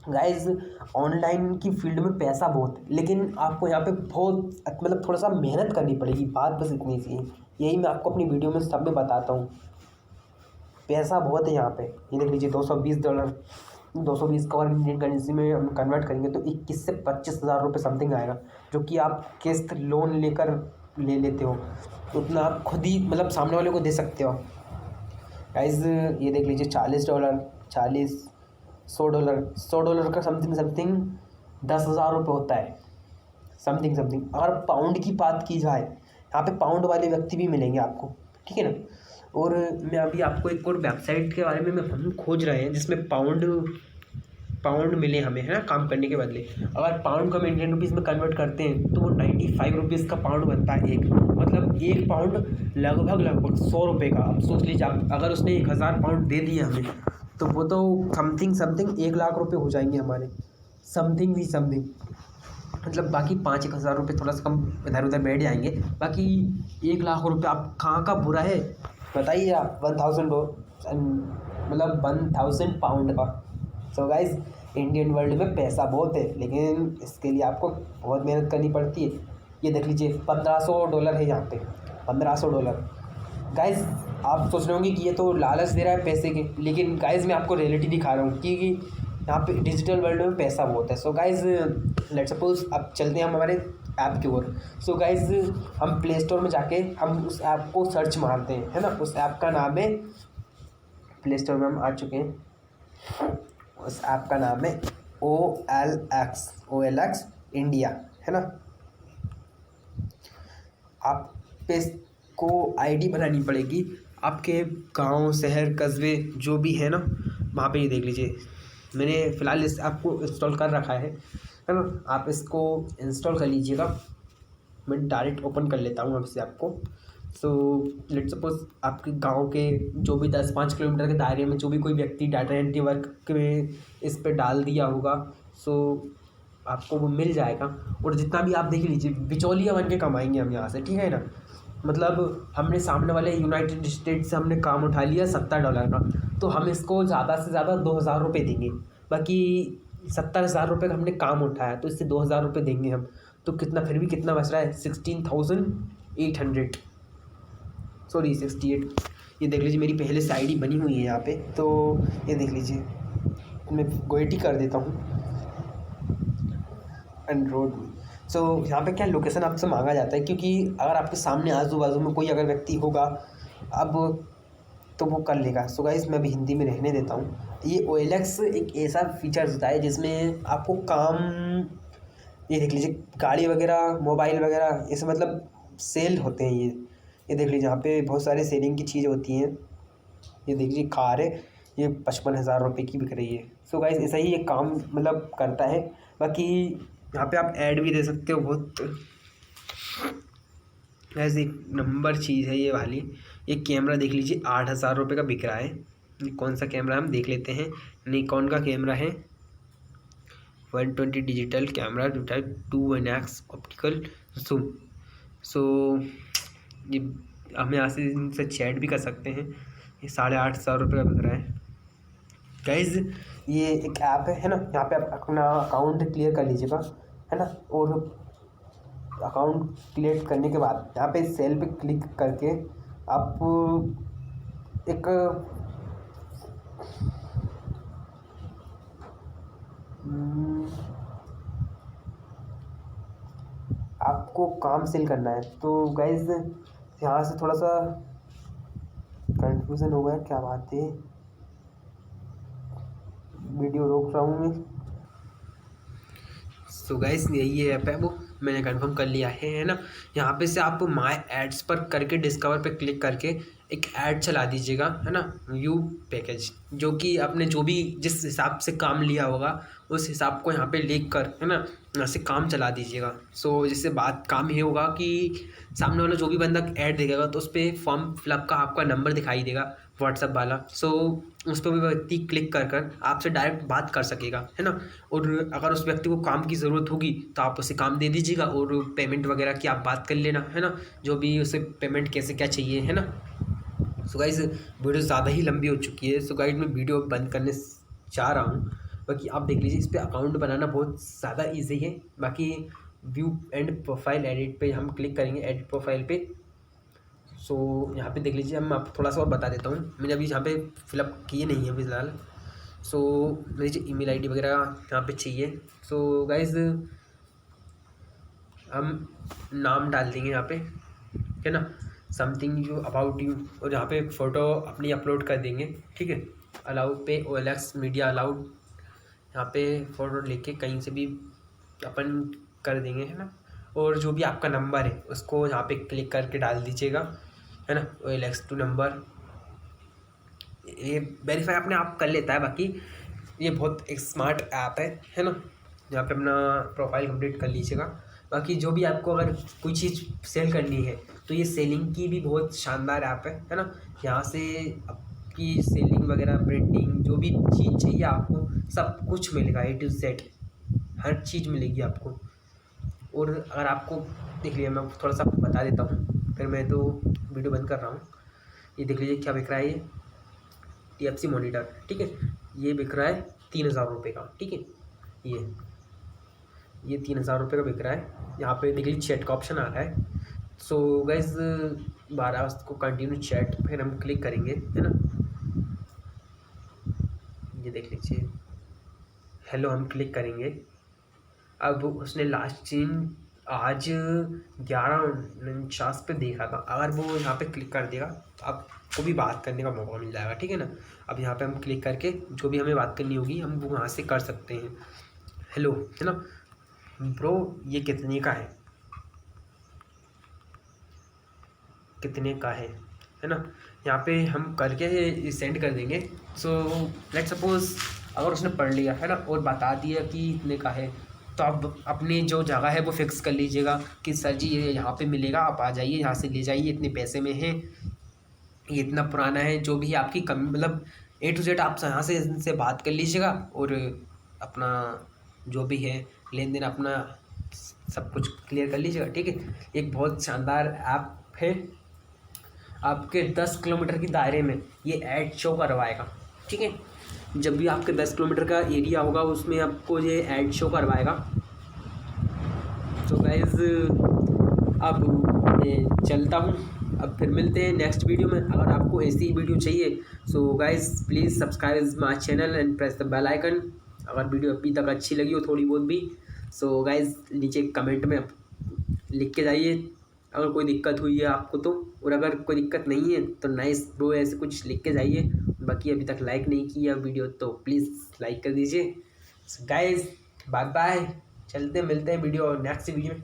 गाइस ऑनलाइन की फील्ड में पैसा बहुत, लेकिन आपको यहाँ पे बहुत मतलब थोड़ा सा मेहनत करनी पड़ेगी, बात बस इतनी सी है। यही मैं आपको अपनी वीडियो में सब में बताता हूँ। पैसा बहुत है यहाँ पे। ये देख लीजिए $220, 220 का और इंडियन करेंसी में हम कन्वर्ट करेंगे तो 21 से 25 हज़ार रुपये समथिंग आएगा, जो कि आप किस्त लोन लेकर ले लेते हो तो उतना आप खुद ही मतलब सामने वाले को दे सकते हो। गाइस ये देख लीजिए $40, 40, $100 का समथिंग 10,000 रुपये होता है समथिंग। अगर पाउंड की बात की जाए, यहाँ पे पाउंड वाले व्यक्ति भी मिलेंगे आपको, ठीक है ना। और मैं अभी आपको एक और वेबसाइट के बारे में हम खोज रहे हैं जिसमें पाउंड मिले हमें, है ना, काम करने के बदले। अगर पाउंड को हम इंडियन रुपीज़ में कन्वर्ट करते हैं तो वो 95 रुपीज़ का पाउंड बनता है एक, मतलब एक पाउंड लगभग 100 रुपये का। अब सोच लीजिए आप, अगर उसने 1000 पाउंड दे दिए हमें तो वो तो समथिंग 1 लाख रुपये हो जाएंगे हमारे, समथिंग। मतलब बाकी 5-1 हज़ार रुपये थोड़ा सा कम इधर उधर बैठ जाएंगे, बाकी 1 लाख रुपये आप कहाँ का बुरा है बताइए आप। 1000 पाउंड का। सो गाइज इंडियन वर्ल्ड में पैसा बहुत है, लेकिन इसके लिए आपको बहुत मेहनत करनी पड़ती है। ये देख लीजिए $1500 है यहाँ पे, $1500। गाइज आप सोच रहे होंगे कि ये तो लालच दे रहा है पैसे के, लेकिन गाइज मैं आपको रियलिटी दिखा रहा हूँ कि यहाँ पे डिजिटल वर्ल्ड में पैसा बहुत है। सो गाइज लेट्स सपोज अब चलते हैं हम हमारे ऐप की ओर। सो गाइज हम प्ले स्टोर में जाके हम उस ऐप को सर्च मारते हैं, है ना। उस ऐप का नाम है, प्ले स्टोर में हम आ चुके हैं, उस ऐप का नाम है OLX इंडिया, है ना। आप पे को आईडी बनानी पड़ेगी आपके गांव, शहर, कस्बे जो भी है ना, वहाँ पे ये देख लीजिए मैंने फ़िलहाल इस ऐप को इंस्टॉल कर रखा है ना। आप इसको इंस्टॉल कर लीजिएगा। मैं डायरेक्ट ओपन कर लेता हूँ अब इस ऐप को। सो लेट्स सपोज आपके गांव के जो भी 10-5 किलोमीटर के दायरे में जो भी कोई व्यक्ति डाटा एंट्री वर्क में इस पर डाल दिया होगा, सो आपको वो मिल जाएगा। और जितना भी आप देख लीजिए बिचौलिया बन के कमाएंगे हम यहाँ से, ठीक है ना। मतलब हमने सामने वाले यूनाइटेड स्टेट्स से हमने काम उठा लिया $70 का, तो हम इसको ज़्यादा से ज़्यादा 2000 रुपये देंगे। बाकी 70,000 रुपये का हमने काम उठाया तो इससे 2000 रुपये देंगे हम, तो कितना फिर भी कितना बच रहा है, 16,800, सॉरी 68। ये देख लीजिए मेरी पहले से आईडी बनी हुई है यहाँ पे, तो ये देख लीजिए मैं गोइटी कर देता हूँ एंड्रॉइड में। सो यहाँ पे क्या लोकेशन आपसे मांगा जाता है, क्योंकि अगर आपके सामने आजू बाजू में कोई अगर व्यक्ति होगा अब तो वो कर लेगा। सो गाइस मैं अभी हिंदी में रहने देता हूँ। ये OLX एक ऐसा फीचर होता है जिसमें आपको काम, ये देख लीजिए गाड़ी वगैरह, मोबाइल वगैरह, ये सब मतलब सेल होते हैं। ये देख लीजिए यहाँ पे बहुत सारे सेलिंग की चीज़ें होती हैं। ये देख लीजिए कार है, ये 55,000 रुपये की बिक रही है। सो गाइस ऐसा ही ये काम मतलब करता है। बाकी यहाँ पे आप ऐड भी दे सकते हो, बहुत ऐसे एक नंबर चीज़ है ये वाली। ये कैमरा देख लीजिए 8,000 रुपये का बिक रहा है। ये कौन सा कैमरा हम देख लेते हैं, निकॉन का कैमरा है, 120 digital camera 2.1x optical zoom. So ये हम यहाँ से इनसे चैट भी कर सकते हैं। ये 8,500 रुपये का बिक रहा है। गाइज ये एक ऐप है ना, यहाँ पे आप अपना अकाउंट क्लियर कर लीजिएगा, है ना। और अकाउंट क्लियर करने के बाद यहाँ पे सेल पे क्लिक करके आप एक आपको काम सेल करना है। तो गाइज यहाँ से थोड़ा सा कंफ्यूजन हो गया, क्या बात है, वीडियो रोक रहा हूँ मैं। सो गाइस यही ऐप है, वो मैंने कंफर्म कर लिया है ना। यहाँ पे से आप माय एड्स पर करके डिस्कवर पे क्लिक करके एक ऐड चला दीजिएगा, है ना, व्यू पैकेज, जो कि आपने जो भी जिस हिसाब से काम लिया होगा उस हिसाब को यहाँ पे लिख कर, है ना, यहाँ से काम चला दीजिएगा। सो जिससे बात काम ये होगा कि सामने वाला जो भी बंदा ऐड देखेगा तो उस पर फॉर्म फिलअप का आपका नंबर दिखाई देगा, व्हाट्सअप वाला। सो उस पर भी व्यक्ति क्लिक कर कर आपसे डायरेक्ट बात कर सकेगा, है ना। और अगर उस व्यक्ति को काम की ज़रूरत होगी तो आप उसे काम दे दीजिएगा और पेमेंट वगैरह की आप बात कर लेना, है ना, जो भी उसे पेमेंट कैसे क्या चाहिए, है ना। सो गाइस वीडियो ज़्यादा ही लंबी हो चुकी है, सो गाइस मैं वीडियो बंद करने चाह रहा हूँ। बाकी आप देख लीजिए इस पर अकाउंट बनाना बहुत ज़्यादा ईजी है। बाकी व्यू एंड प्रोफाइल एडिट पे हम क्लिक करेंगे, एडिट प्रोफाइल पे, सो यहाँ पे देख लीजिए, मैं आपको थोड़ा सा और बता देता हूँ। मैंने अभी यहाँ पे फिलअप किए नहीं है फिलहाल। सो मुझे ईमेल आईडी वगैरह यहाँ पे चाहिए। सो गाइज़ हम नाम डाल देंगे यहाँ पे, है ना, समथिंग यू अबाउट यू, और यहाँ पे फ़ोटो अपनी अपलोड कर देंगे, ठीक है। अलाउड पे OLX मीडिया अलाउड, यहाँ पे फ़ोटो लेके कहीं से भी अपन कर देंगे, है ना। और जो भी आपका नंबर है उसको यहाँ पे क्लिक करके डाल दीजिएगा, है ना, OLX टू नंबर। ये वेरीफाई अपने आप कर लेता है, बाकी ये बहुत एक स्मार्ट ऐप है ना। यहाँ पे अपना प्रोफाइल कंप्लीट कर लीजिएगा। बाकी जो भी आपको अगर कोई चीज़ सेल करनी है तो ये सेलिंग की भी बहुत शानदार ऐप है ना। यहाँ से आपकी सेलिंग वगैरह, ब्रांडिंग, जो भी चीज़ चाहिए आपको सब कुछ मिलेगा, A to Z हर चीज़ मिलेगी आपको। और अगर आपको देख लिया, मैं थोड़ा सा आपको बता देता हूँ, फिर मैं तो वीडियो बंद कर रहा हूँ। ये देख लीजिए क्या बिक रहा है, ये TFC मॉनिटर, ठीक है। ये बिक रहा है 3000 रुपये का, ठीक है। ये 3000 रुपये का बिक रहा है। यहाँ पे देख लीजिए चैट का ऑप्शन आ रहा है। सो गाइज 12 अगस्त को कंटिन्यू चैट, फिर हम क्लिक करेंगे, है ना। ये देख लीजिए हेलो, हम क्लिक करेंगे। अब उसने लास्ट सीन आज 11:49 पे देखा था। अगर वो यहाँ पे क्लिक कर देगा तो आपको भी बात करने का मौका मिल जाएगा, ठीक है ना। अब यहाँ पे हम क्लिक करके जो भी हमें बात करनी होगी हम वो वहाँ से कर सकते हैं। हेलो, है ना ब्रो, ये कितने का है, कितने का है ना। यहाँ पे हम करके सेंड कर देंगे। सो लेट सपोज अगर उसने पढ़ लिया, है ना, और बता दिया कि इतने का है, तो आप अपनी जो जगह है वो फिक्स कर लीजिएगा कि सर जी ये यहाँ पे मिलेगा, आप आ जाइए, यहाँ से ले जाइए, इतने पैसे में है, ये इतना पुराना है, जो भी आपकी कम मतलब A to Z आप यहाँ से इनसे बात कर लीजिएगा। और अपना जो भी है लेन देन अपना सब कुछ क्लियर कर लीजिएगा, ठीक है। एक बहुत शानदार ऐप है, आपके 10 किलोमीटर के दायरे में ये ऐड शो करवाएगा, ठीक है। जब भी आपके 10 किलोमीटर का एरिया होगा उसमें आपको ये ऐड शो करवाएगा। तो गाइज़ अब मैं चलता हूँ, अब फिर मिलते हैं नेक्स्ट वीडियो में। अगर आपको ऐसी वीडियो चाहिए so guys please subscribe my channel and press the bell icon. अगर वीडियो अभी तक अच्छी लगी हो थोड़ी बहुत भी, सो गाइज़ नीचे कमेंट में लिख के जाइए अगर कोई दिक्कत हुई है आपको तो। और अगर कोई दिक्कत नहीं है तो नाइस ब्रो ऐसे कुछ लिख के जाइए। बाकी अभी तक लाइक नहीं किया वीडियो तो प्लीज़ लाइक कर दीजिए। गाइज़ बाय बाय, चलते मिलते हैं वीडियो नेक्स्ट वीडियो में।